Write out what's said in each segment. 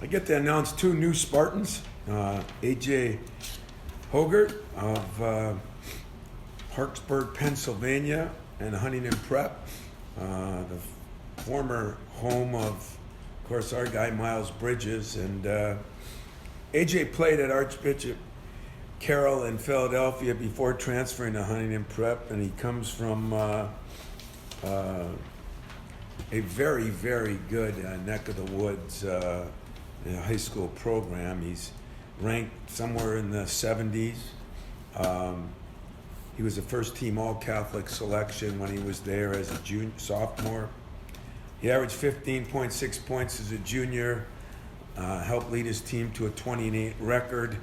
I get to announce two new Spartans. AJ Hoggard of Hartsburg, Pennsylvania, and Huntington Prep, the former home of course, our guy Miles Bridges. And AJ played at Archbishop Carroll in Philadelphia before transferring to Huntington Prep, and he comes from a very, very good neck of the woods high school program. He's ranked somewhere in the 70s. He was a first-team All-Catholic selection when he was there as a sophomore. He averaged 15.6 points as a junior, helped lead his team to a 20-8 record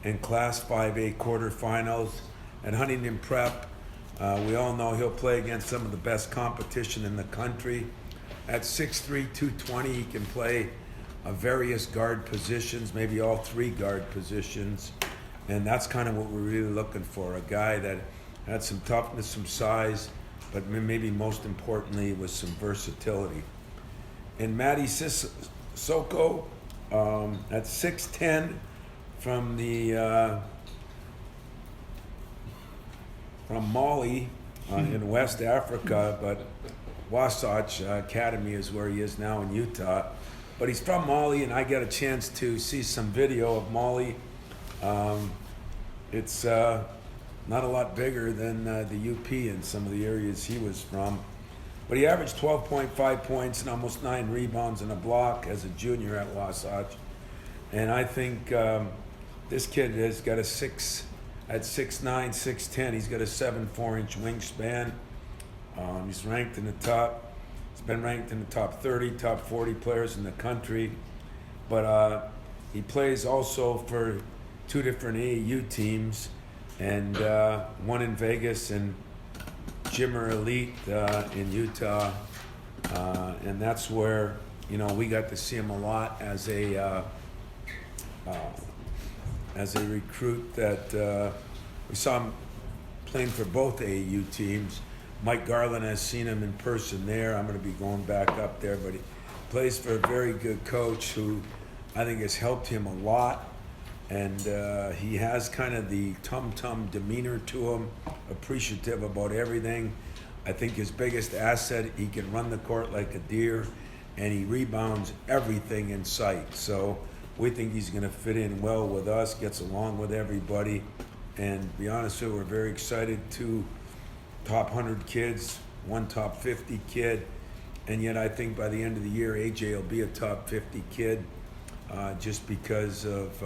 in Class 5A quarterfinals. At Huntington Prep, we all know he'll play against some of the best competition in the country. At 6'3", 220, he can play various guard positions, maybe all three guard positions. And that's kind of what we're really looking for, a guy that had some toughness, some size, but maybe most importantly was some versatility. And Mady Sissoko at 6'10", from Mali in West Africa, but Wasatch Academy is where he is now in Utah. But he's from Mali, and I get a chance to see some video of Mali. It's not a lot bigger than the UP in some of the areas he was from. But he averaged 12.5 points and almost 9 rebounds and a block as a junior at Wasatch. And I think this kid has got at 6'9", 6'10", he's got a 7'4" wingspan. He's ranked in the top. He's been ranked in the top 30, top 40 players in the country. But he plays also for 2 different AAU teams, and one in Vegas and Jimmer Elite in Utah. And that's where, we got to see him a lot as a recruit. That we saw him playing for both AAU teams. Mike Garland has seen him in person there. I'm going to be going back up there, but he plays for a very good coach who I think has helped him a lot. And he has kind of the tum-tum demeanor to him, appreciative about everything. I think his biggest asset, he can run the court like a deer, and he rebounds everything in sight. So we think he's going to fit in well with us, gets along with everybody. And to be honest with you, we're very excited to top 100 kids, one top 50 kid. And yet I think by the end of the year, AJ will be a top 50 kid just because of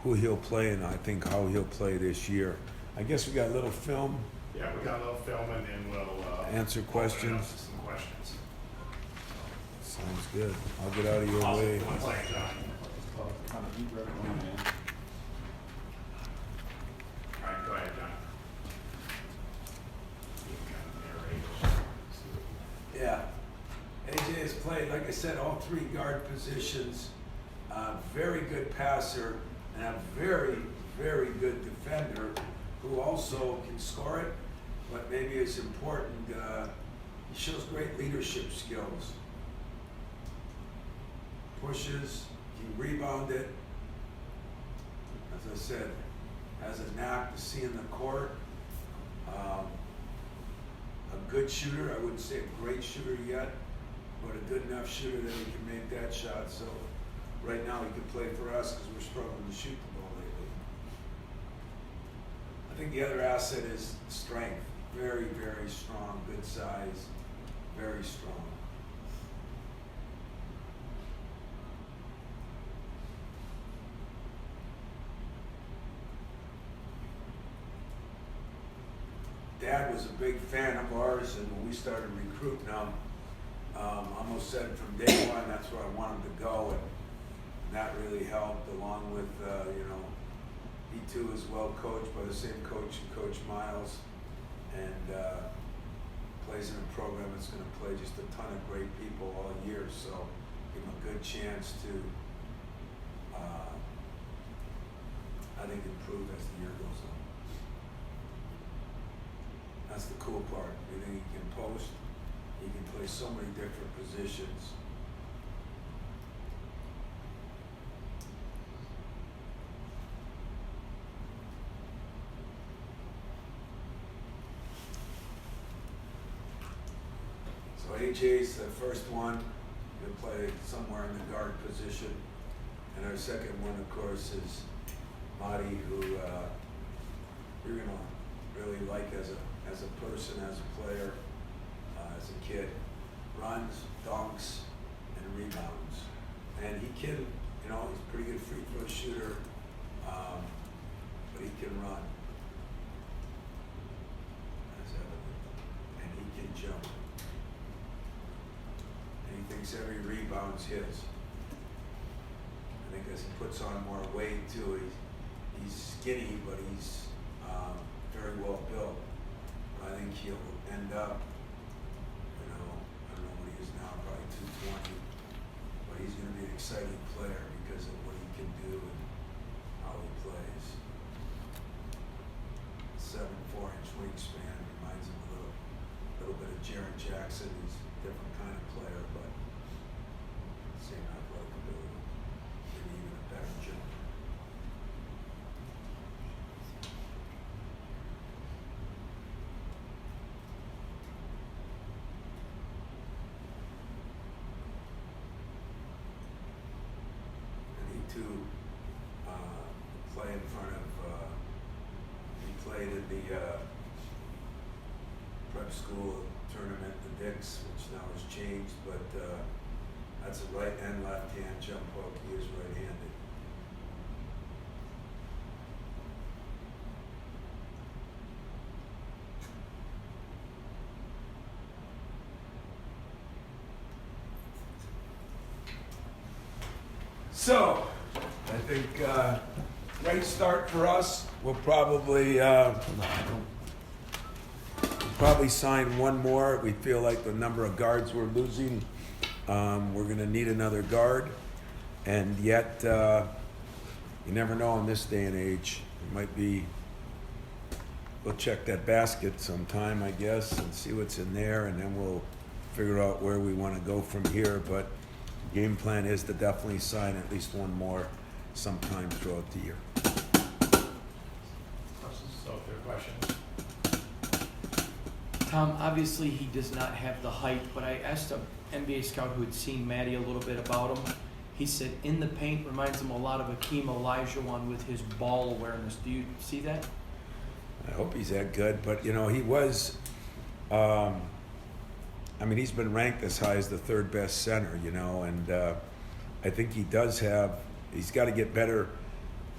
who he'll play and I think how he'll play this year. I guess we got a little film. Yeah, we got a little film, and then we'll answer questions. Some questions. Sounds good. I'll get out of your Awesome. way. One second, John. All right, go ahead, John. Yeah. AJ has played, like I said, all 3 guard positions. Very good passer and a very, very good defender who also can score it, but maybe it's important, he shows great leadership skills. Pushes, can rebound it. As I said, has a knack to see in the court. A good shooter, I wouldn't say a great shooter yet, but a good enough shooter that he can make that shot. So right now he can play for us because we're struggling to shoot the ball lately. I think the other asset is strength. Very, very strong, good size, very strong. Dad was a big fan of ours, and when we started recruiting him, almost said from day one that's where I wanted to go, and that really helped, along with, he too is well coached by the same coach who coached Miles, and plays in a program that's going to play just a ton of great people all year, so give him a good chance to, I think, improve as the year goes on. That's the cool part. I think he can post, he can play so many different positions. AJ's the first one. He'll play somewhere in the guard position. And our second one, of course, is Mady, who you're going to really like as a person, as a player, as a kid. Runs, dunks, and rebounds. And he can, he's a pretty good free throw shooter, but he can run. That's evident. And he can jump. And he thinks every rebound's his. I think as he puts on more weight too, he's skinny, but he's very well built. I think he'll end up, I don't know what he is now, probably 220, but he's going to be an exciting player because of what he can do and how he plays. 7'4" wingspan reminds him a little bit of Jaren Jackson. He's a different kind of player, but same athletic ability, maybe even a better jumper. To play in front of, he played in the prep school tournament, the Dix, which now has changed, but that's a right and left hand jump hook. He is right-handed. So, I think great start for us. We'll probably sign one more. We feel like the number of guards we're losing, we're going to need another guard. And yet, you never know in this day and age. It might be, we'll check that basket sometime, I guess, and see what's in there, and then we'll figure out where we want to go from here. But game plan is to definitely sign at least one more sometime throughout the year. So if there are questions, Tom, obviously he does not have the height, but I asked an NBA scout who had seen Mady a little bit about him. He said in the paint reminds him a lot of Akeem Olajuwon with his ball awareness. Do you see that? I hope he's that good, but he was, he's been ranked as high as the third best center, and I think he's got to get better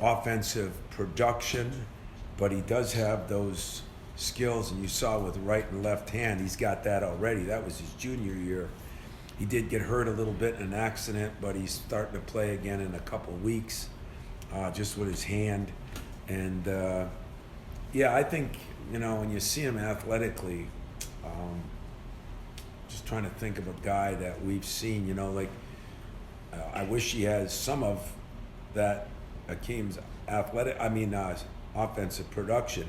offensive production, but he does have those skills, and you saw with right and left hand, he's got that already. That was his junior year. He did get hurt a little bit in an accident, but he's starting to play again in a couple weeks, just with his hand. And I think, when you see him athletically, just trying to think of a guy that we've seen, I wish he has some of that Akeem's offensive production,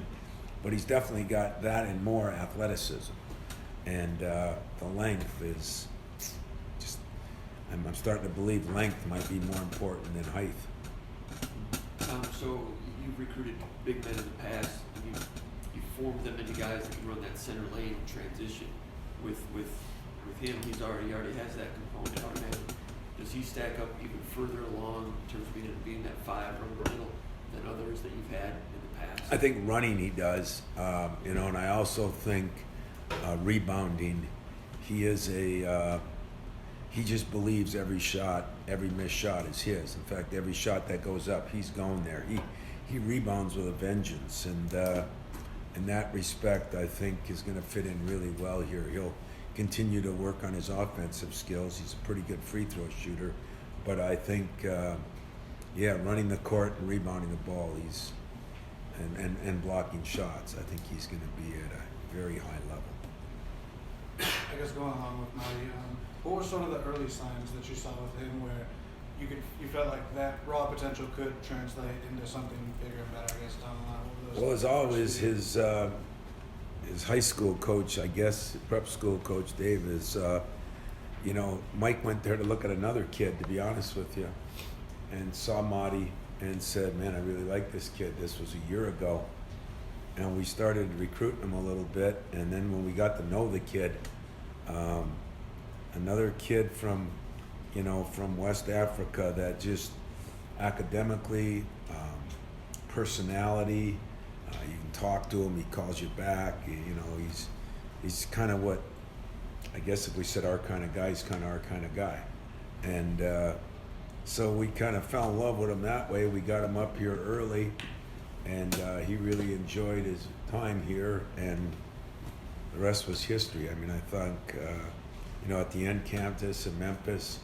but he's definitely got that and more athleticism. And the length is just, I'm starting to believe length might be more important than height. So you've recruited big men in the past, and you formed them into guys that can run that center lane transition. With him, he already has that component automatically. Does he stack up even further along in terms of being that five from the middle than others that you've had in the past? I think running he does, and I also think rebounding. He is he just believes every shot, every missed shot is his. In fact, every shot that goes up, he's going there. He rebounds with a vengeance, and in that respect, I think is going to fit in really well here. He'll continue to work on his offensive skills. He's a pretty good free throw shooter, but I think, running the court and rebounding the ball, and blocking shots, I think he's going to be at a very high level. I guess going along with Mady, what were some of the early signs that you saw with him where you felt like that raw potential could translate into something bigger and better, I guess, down the line? Well, as always, his high school coach, I guess, prep school coach, Dave, is, Mike went there to look at another kid, to be honest with you, and saw Mady and said, man, I really like this kid. This was a year ago. And we started recruiting him a little bit, and then when we got to know the kid, another kid from, from West Africa that just academically, personality, you can talk to him, he calls you back, he's kind of what, I guess if we said our kind of guy, he's kind of our kind of guy. And so we kind of fell in love with him that way. We got him up here early, and he really enjoyed his time here, and the rest was history. I mean, I think, at the end, Kansas and Memphis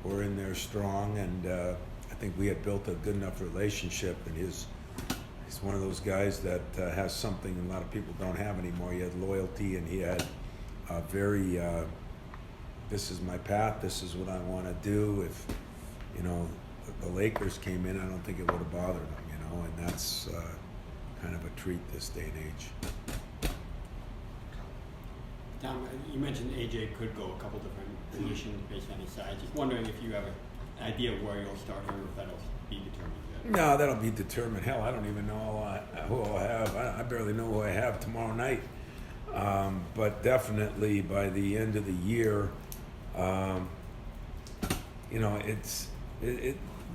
were in there strong, and I think we had built a good enough relationship, and he's one of those guys that has something a lot of people don't have anymore. He had loyalty, and he had a very, this is my path, this is what I want to do. If, the Lakers came in, I don't think it would have bothered him, and that's kind of a treat this day and age. Tom, you mentioned AJ could go a couple different positions based on his size. Just wondering if you have an idea of where you'll start him, or if that'll be determined yet. No, that'll be determined. Hell, I don't even know who I'll have. I barely know who I have tomorrow night. But definitely by the end of the year,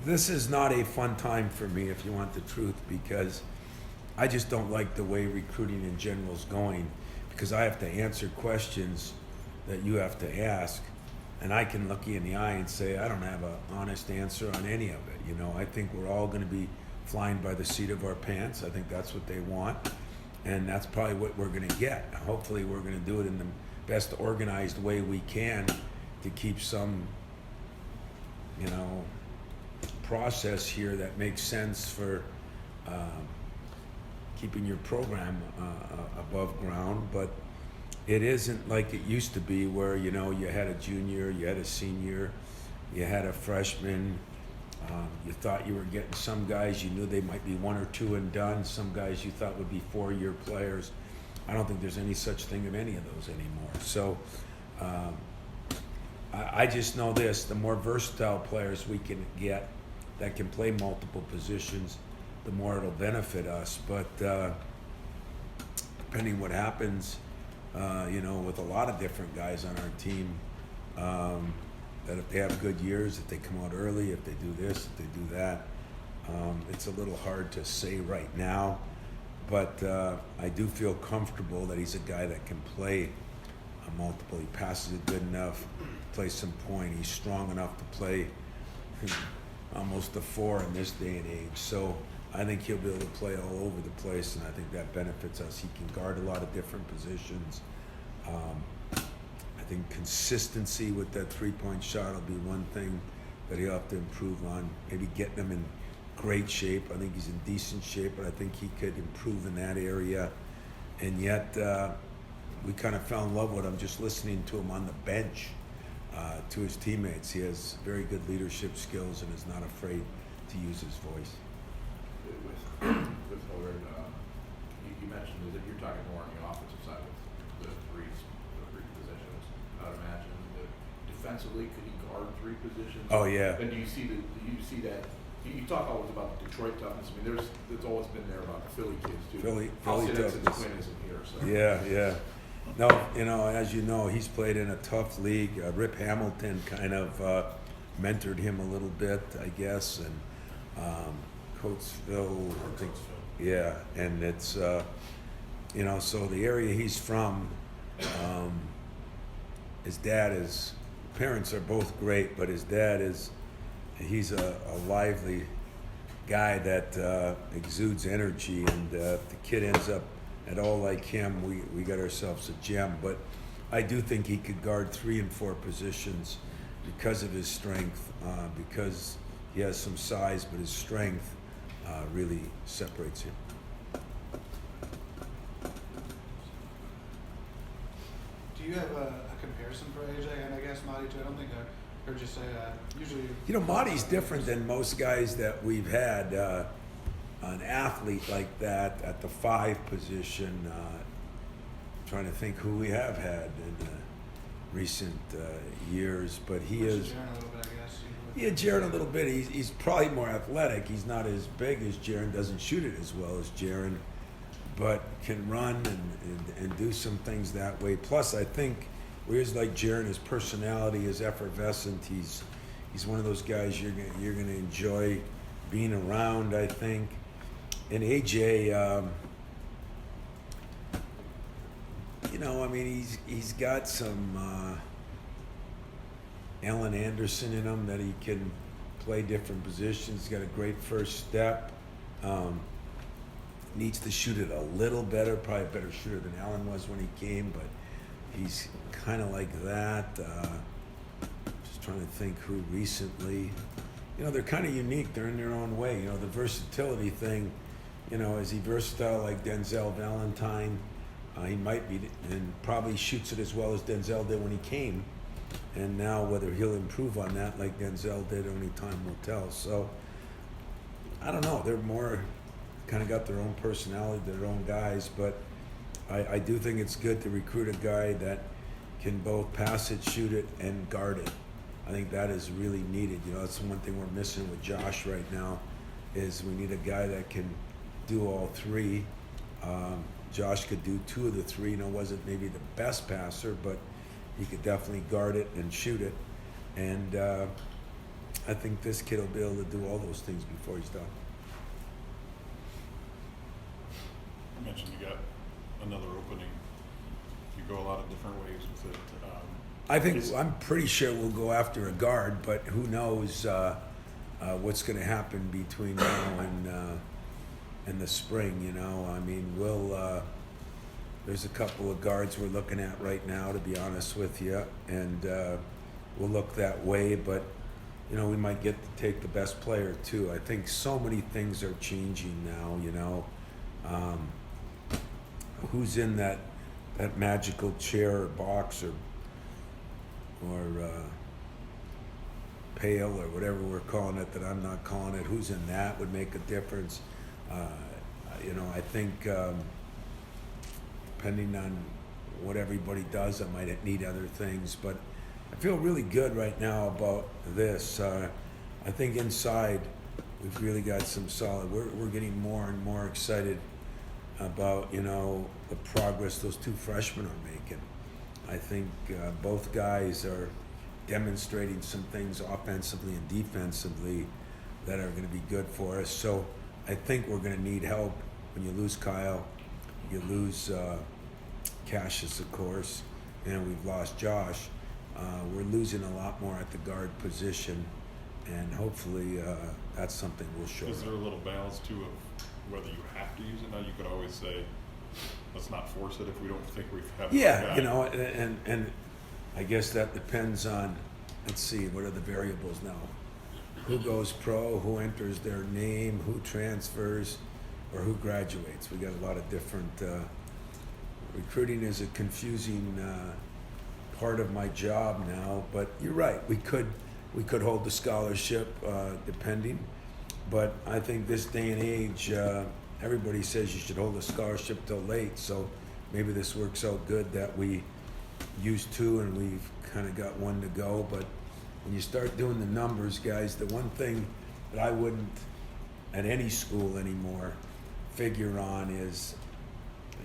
this is not a fun time for me, if you want the truth, because I just don't like the way recruiting in general is going, because I have to answer questions that you have to ask, and I can look you in the eye and say, I don't have an honest answer on any of it. I think we're all going to be flying by the seat of our pants. I think that's what they want, and that's probably what we're going to get. Hopefully we're going to do it in the best organized way we can to keep some, process here that makes sense for keeping your program above ground. But it isn't like it used to be where, you had a junior, you had a senior, you had a freshman. You thought you were getting some guys, you knew they might be 1 or 2 and done. Some guys you thought would be 4-year players. I don't think there's any such thing of any of those anymore. So I just know this, the more versatile players we can get that can play multiple positions, the more it'll benefit us. But depending what happens, with a lot of different guys on our team, that if they have good years, if they come out early, if they do this, if they do that, it's a little hard to say right now. But I do feel comfortable that he's a guy that can play multiple. He passes it good enough, play some point. He's strong enough to play almost a 4 in this day and age. So I think he'll be able to play all over the place, and I think that benefits us. He can guard a lot of different positions. I think consistency with that 3-point shot will be one thing that he'll have to improve on. Maybe getting him in great shape. I think he's in decent shape, but I think he could improve in that area. And yet, we kind of fell in love with him just listening to him on the bench, to his teammates. He has very good leadership skills and is not afraid to use his voice. With Hoggard, you mentioned that you're talking more on the offensive side with the three positions. I would imagine that defensively, could he guard 3 positions? Oh yeah. And do you see that? You talk always about the Detroit toughness. I mean, there's always been there about the Philly kids too. Philly I'll say that since toughness. Quinn isn't here. So. Yeah. No, as you know, he's played in a tough league. Rip Hamilton kind of mentored him a little bit, I guess, and Coatesville, I think. Yeah, and it's, so the area he's from, his parents are both great, but his dad he's a lively guy that exudes energy, and if the kid ends up at all like him, we got ourselves a gem. But I do think he could guard 3 and 4 positions because of his strength, because he has some size, but his strength really separates him. Do you have a comparison for AJ and I guess Mady too? I don't think I heard you say that. Usually, Mady's different than most guys that we've had. An athlete like that at the 5 position. Trying to think who we have had in the recent years, but he is. Jaren a little bit, I guess. Yeah, Jaren a little bit. He's probably more athletic. He's not as big as Jaren. Doesn't shoot it as well as Jaren, but can run and do some things that way. Plus, I think Whereas like Jaron, his personality is effervescent. He's one of those guys you're gonna enjoy being around, I think. And AJ, you know, I mean, he's got some Allen Anderson in him that he can play different positions. He's got a great first step. Needs to shoot it a little better, probably a better shooter than Allen was when he came, but he's kind of like that. Just trying to think who recently. You know, they're kind of unique. They're in their own way. You know, the versatility thing, you know, is he versatile like Denzel Valentine? He might be, and probably shoots it as well as Denzel did when he came. And now whether he'll improve on that like Denzel did, only time will tell. So, I don't know. They're more kind of got their own personality, their own guys. But I do think it's good to recruit a guy that can both pass it, shoot it, and guard it. I think that is really needed. You know, that's the one thing we're missing with Josh right now is we need a guy that can do all three. Josh could do two of the three. You know, wasn't maybe the best passer, but he could definitely guard it and shoot it. And I think this kid will be able to do all those things before he's done. You mentioned you got another opening. You go a lot of different ways with it. I think I'm pretty sure we'll go after a guard, but who knows what's going to happen between now and the spring. You know, I mean, there's a couple of guards we're looking at right now, to be honest with you, and we'll look that way. But you know, we might get to take the best player too. I think so many things are changing now. You know, who's in that magical chair or box or pail or whatever we're calling it that I'm not calling it, who's in that would make a difference. You know, I think depending on what everybody does, I might need other things, but I feel really good right now about this. I think inside we've really got some solid, we're getting more and more excited about, you know, the progress those two freshmen are making. I think both guys are demonstrating some things offensively and defensively that are going to be good for us. So I think we're going to need help. When you lose Kyle, you lose Cassius, of course, and we've lost Josh. We're losing a lot more at the guard position, and hopefully that's something we'll show. Is there a little balance too of whether you have to use it now? You could always say, let's not force it if we don't think we have a Yeah, guy. you know, and I guess that depends on, let's see, what are the variables now? Who goes pro, who enters their name, who transfers, or who graduates. We got a lot of different, recruiting is a confusing part of my job now, but you're right, we could hold the scholarship depending, but I think this day and age, everybody says you should hold a scholarship till late, so maybe this works out good that we used two and we've kind of got one to go. But when you start doing the numbers, guys, the one thing that I wouldn't at any school anymore figure on is,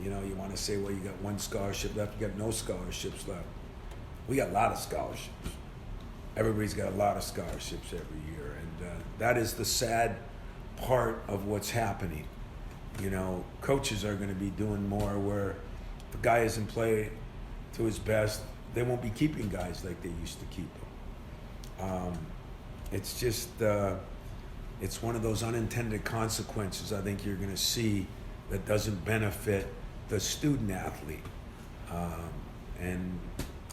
you know, you want to say, well, you got one scholarship left, you got no scholarships left. We got a lot of scholarships. Everybody's got a lot of scholarships every year, and that is the sad part of what's happening. You know, coaches are going to be doing more where if a guy isn't playing to his best, they won't be keeping guys like they used to keep them. It's just, it's one of those unintended consequences I think you're going to see that doesn't benefit the student athlete. And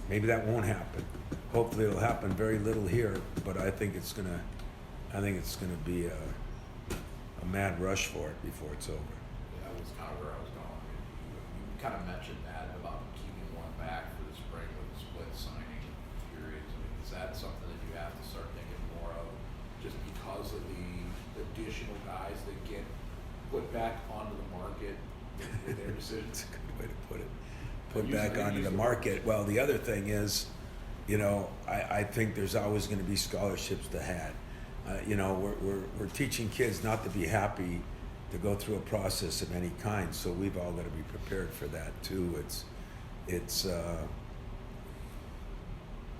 maybe that won't happen. Hopefully it'll happen very little here, but I think it's going to be a mad rush for it before it's over. Yeah, that was kind of where I was going. I mean, you kind of mentioned that about keeping one back for the spring with the split signing periods. I mean, is that something that you have to start thinking more of just because of the additional guys that get put back onto the market with their decisions? That's a good way to put it. Put back onto the market. Well, the other thing is, you know, I think there's always going to be scholarships to have. You know, we're teaching kids not to be happy to go through a process of any kind, so we've all got to be prepared for that too. It's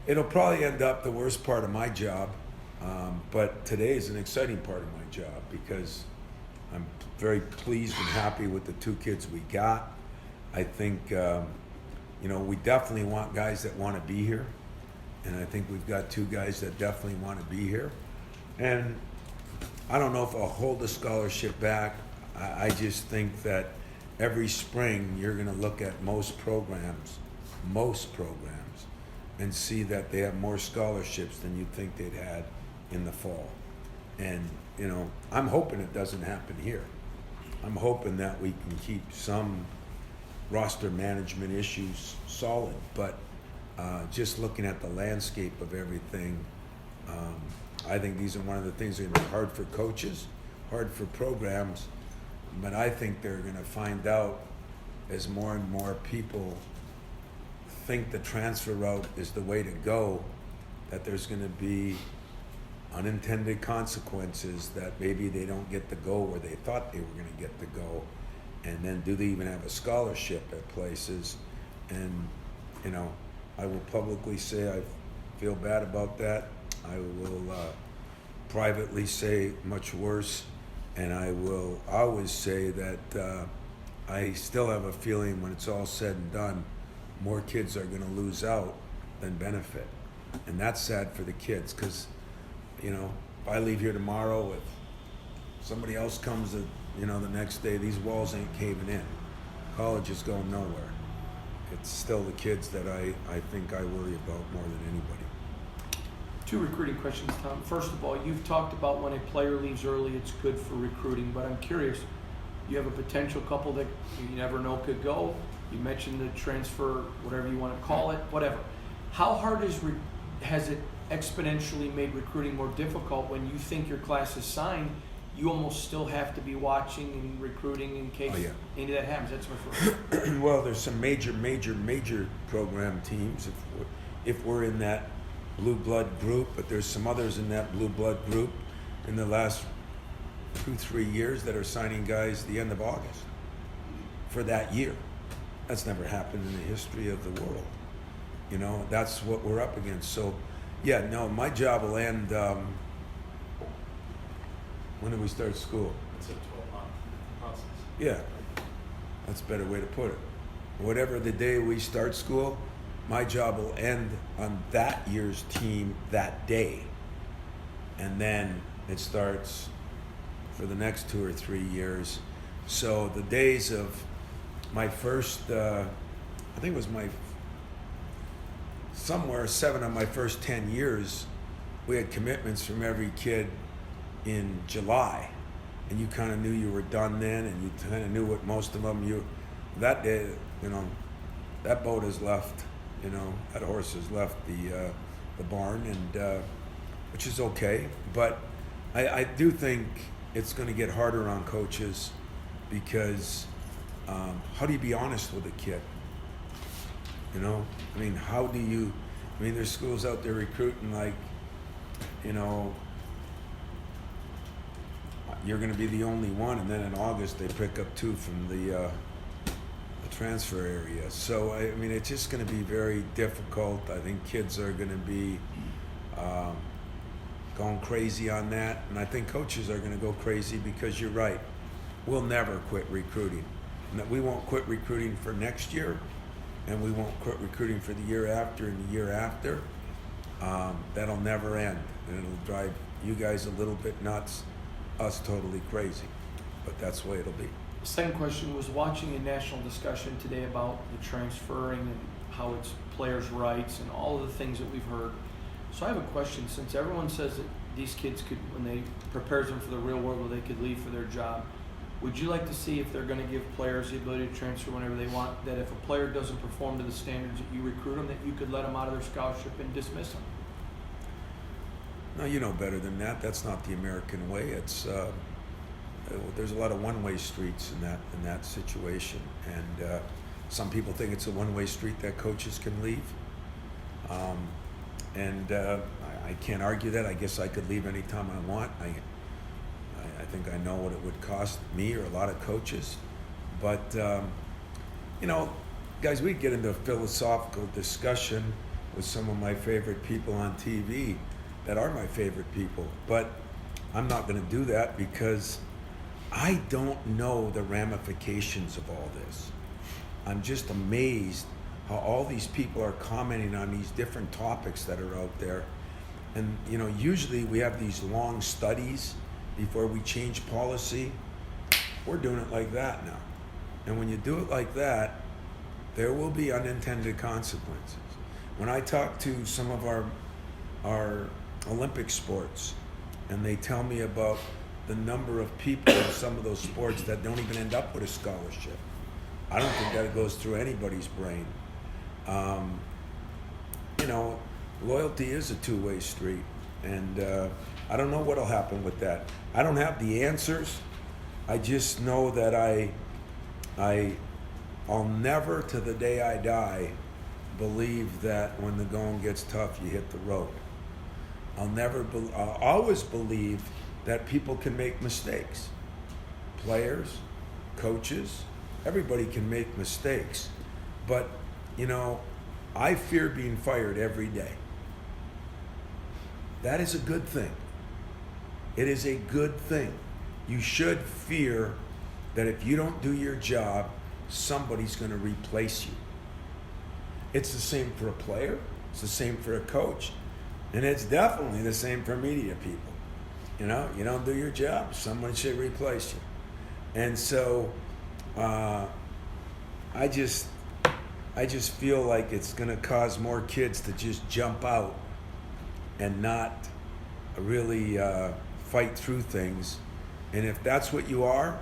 It'll probably end up the worst part of my job, but today is an exciting part of my job because I'm very pleased and happy with the 2 kids we got. I think, we definitely want guys that want to be here, and I think we've got 2 guys that definitely want to be here. And I don't know if I'll hold the scholarship back. I just think that every spring you're going to look at most programs, and see that they have more scholarships than you'd think they'd had in the fall. And, I'm hoping it doesn't happen here. I'm hoping that we can keep some roster management issues solid, but just looking at the landscape of everything, I think these are one of the things that are going to be hard for coaches, hard for programs, but I think they're going to find out as more and more people think the transfer route is the way to go, that there's going to be unintended consequences, that maybe they don't get to go where they thought they were going to get to go, and then do they even have a scholarship at places? And I will publicly say I feel bad about that. I will privately say much worse, and I will always say that I still have a feeling when it's all said and done, more kids are going to lose out than benefit. And that's sad for the kids because, if I leave here tomorrow, if somebody else comes the next day, these walls ain't caving in. College is going nowhere. It's still the kids that I think I worry about more than anybody. 2 recruiting questions, Tom. First of all, you've talked about when a player leaves early, it's good for recruiting, but I'm curious, you have a potential couple that you never know could go. You mentioned the transfer, whatever you want to call it, whatever. How hard has it exponentially made recruiting more difficult when you think your class is signed? You almost still have to be watching and recruiting in case any of that happens. That's my first. Well, there's some major program teams if we're in that blue blood group, but there's some others in that blue blood group in the last 2-3 years that are signing guys the end of August for that year. That's never happened in the history of the world. That's what we're up against. So, my job will end. When do we start school? It's a 12-month process. Yeah, that's a better way to put it. Whatever the day we start school, my job will end on that year's team that day. And then it starts for the next 2 or 3 years. So the days of my first, I think it was somewhere 7 of my first 10 years, we had commitments from every kid in July, and you kind of knew you were done then, and you kind of knew what most of them that day, that boat has left, that horse has left the barn, and which is okay, but I do think it's going to get harder on coaches because how do you be honest with a kid? How do you? There's schools out there recruiting like, you're going to be the only one, and then in August they pick up 2 from the transfer area. So it's just going to be very difficult. I think kids are going to be going crazy on that, and I think coaches are going to go crazy because you're right. We'll never quit recruiting. We won't quit recruiting for next year, and we won't quit recruiting for the year after and the year after. That'll never end, and it'll drive you guys a little bit nuts, us totally crazy, but that's the way it'll be. The second question was watching a national discussion today about the transferring and how it's players' rights and all of the things that we've heard. So I have a question, since everyone says that these kids could, when they prepares them for the real world, where they could leave for their job, would you like to see if they're going to give players the ability to transfer whenever they want, that if a player doesn't perform to the standards that you recruit them, that you could let them out of their scholarship and dismiss them? No, you know better than that. That's not the American way. It's there's a lot of one-way streets in that situation, and some people think it's a one-way street that coaches can leave. I can't argue that. I guess I could leave anytime I want. I think I know what it would cost me or a lot of coaches, but guys, we get into a philosophical discussion with some of my favorite people on TV that are my favorite people. But I'm not going to do that because I don't know the ramifications of all this. I'm just amazed how all these people are commenting on these different topics that are out there. And, you know, usually we have these long studies before we change policy. We're doing it like that now. And when you do it like that, there will be unintended consequences. When I talk to some of our Olympic sports, and they tell me about the number of people in some of those sports that don't even end up with a scholarship, I don't think that goes through anybody's brain. You know, loyalty is a two-way street, and I don't know what'll happen with that. I don't have the answers. I just know that I'll never, to the day I die, believe that when the going gets tough, you hit the road. I'll always believe that people can make mistakes. Players, coaches, everybody can make mistakes. But, you know, I fear being fired every day. That is a good thing. It is a good thing. You should fear that if you don't do your job, somebody's going to replace you. It's the same for a player. It's the same for a coach. And it's definitely the same for media people. You know, you don't do your job, someone should replace you. And so I just feel like it's going to cause more kids to just jump out and not really fight through things. And if that's what you are,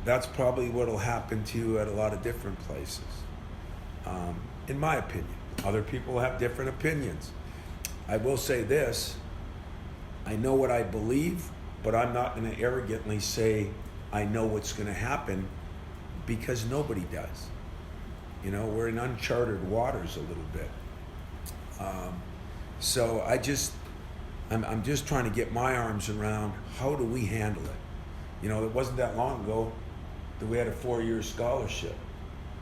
that's probably what will happen to you at a lot of different places, in my opinion. Other people have different opinions. I will say this, I know what I believe, but I'm not going to arrogantly say I know what's going to happen, because nobody does. You know, we're in uncharted waters a little bit. So I'm just trying to get my arms around how do we handle it. You know, it wasn't that long ago that we had a 4-year scholarship.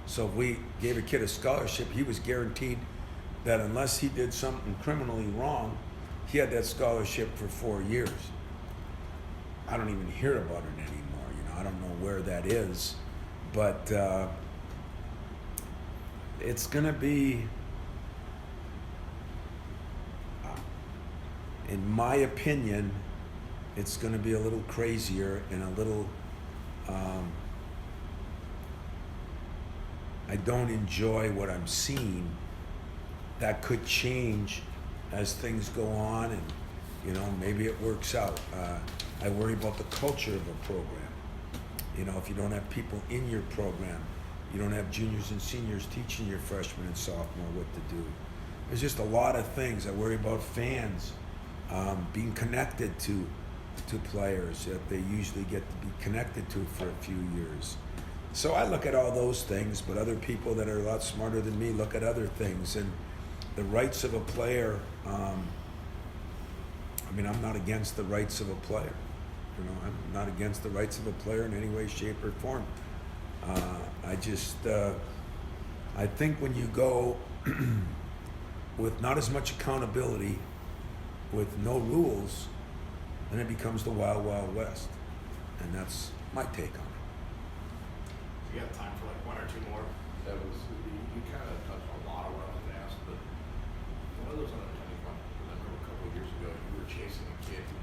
So if we gave a kid a scholarship, he was guaranteed that unless he did something criminally wrong, he had that scholarship for 4 years. I don't even hear about it anymore. You know, I don't know where that is, but it's going to be, in my opinion, it's going to be a little crazier and a little, I don't enjoy what I'm seeing. That could change as things go on, and, you know, maybe it works out. I worry about the culture of a program. You know, if you don't have people in your program, you don't have juniors and seniors teaching your freshmen and sophomore what to do. There's just a lot of things. I worry about fans being connected to players that they usually get to be connected to for a few years. So I look at all those things, but other people that are a lot smarter than me look at other things. And the rights of a player, I mean, I'm not against the rights of a player. You know, I'm not against the rights of a player in any way, shape, or form. I think when you go with not as much accountability, with no rules, then it becomes the wild, wild west. And that's my take on it. We got time for like one or two more. That was, you kind of touched on a lot of what I was asked, but one of those unintended consequences, I remember a couple of years ago, you were chasing a kid who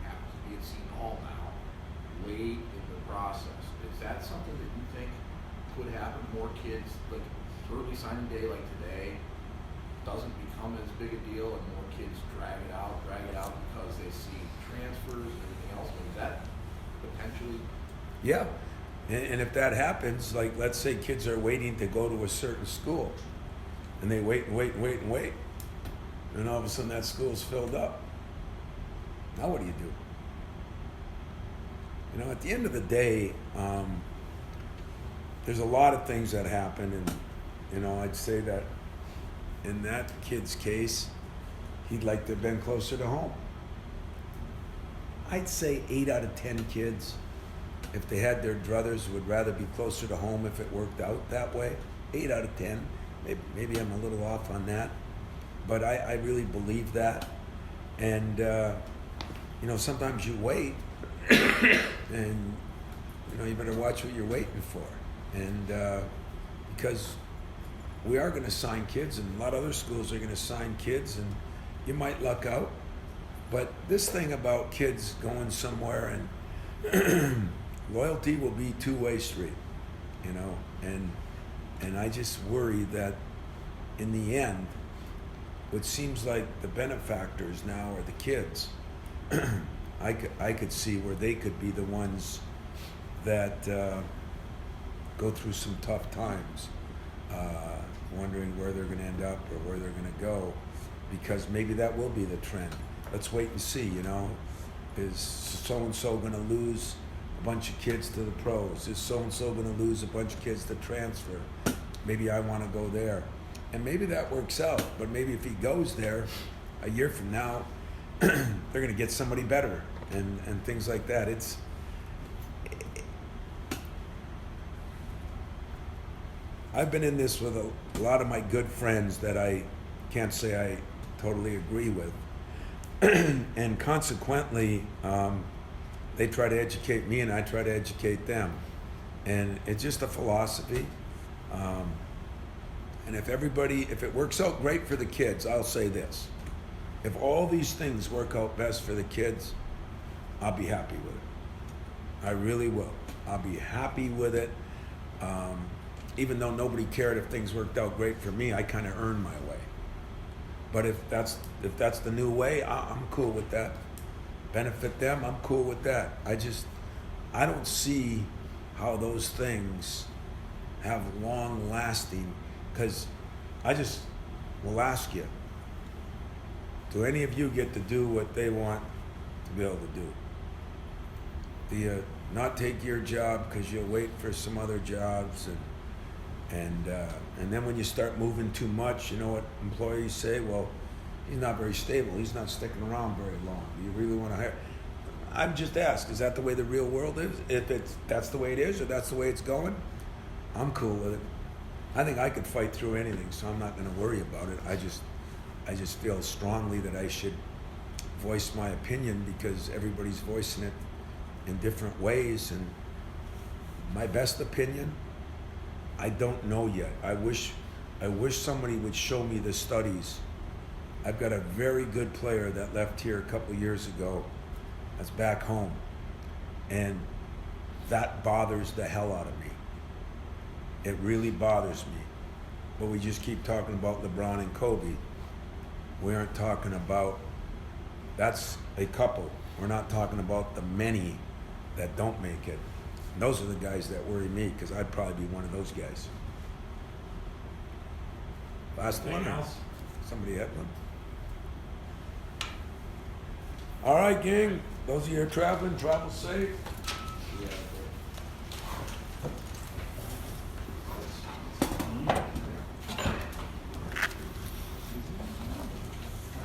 happens to be at Seton Hall now, late in the process. Is that something that you think could happen? More kids, like early signing day like today, doesn't become as big a deal, and more kids drag it out because they see transfers and everything else. Is that potentially? Yeah. And if that happens, like let's say kids are waiting to go to a certain school, and they wait, and all of a sudden that school's filled up. Now what do you do? You know, at the end of the day, there's a lot of things that happen, and, you know, I'd say that in that kid's case, he'd like to have been closer to home. I'd say 8 out of 10 kids, if they had their druthers, would rather be closer to home if it worked out that way. 8 out of 10. maybe I'm a little off on that, but I really believe that. And, you know, sometimes you wait and, you know, you better watch what you're waiting for. And because we are going to sign kids, and a lot of other schools are going to sign kids, and you might luck out. But this thing about kids going somewhere, and loyalty will be two-way street, you know, and I just worry that in the end, what seems like the benefactors now are the kids. I could see where they could be the ones that go through some tough times, wondering where they're going to end up or where they're going to go, because maybe that will be the trend. Let's wait and see, you know. Is so-and-so going to lose a bunch of kids to the pros? Is so-and-so going to lose a bunch of kids to transfer? Maybe I want to go there. And maybe that works out, but maybe if he goes there a year from now, they're going to get somebody better and things like that. I've been in this with a lot of my good friends that I can't say I totally agree with. And consequently, they try to educate me and I try to educate them. And it's just a philosophy. And if it works out great for the kids, I'll say this. If all these things work out best for the kids, I'll be happy with it. I really will. I'll be happy with it. Even though nobody cared if things worked out great for me, I kind of earned my way. But if that's the new way, I'm cool with that. Benefit them, I'm cool with that. I don't see how those things have long lasting, because I just will ask you, do any of you get to do what they want to be able to do? Do you not take your job because you'll wait for some other jobs, and then when you start moving too much, you know what employees say? Well, he's not very stable. He's not sticking around very long. Do you really want to hire? I'm just asked, is that the way the real world is? If that's the way it is, or that's the way it's going, I'm cool with it. I think I could fight through anything, so I'm not going to worry about it. I just feel strongly that I should voice my opinion because everybody's voicing it in different ways, and my best opinion, I don't know yet. I wish somebody would show me the studies. I've got a very good player that left here a couple years ago that's back home, and that bothers the hell out of me. It really bothers me. But we just keep talking about LeBron and Kobe. We aren't talking about, that's a couple. We're not talking about the many that don't make it. And those are the guys that worry me, because I'd probably be one of those guys. Last one? Anything else? Somebody had one. All right, gang. Those of you who are traveling, travel safe. Yeah.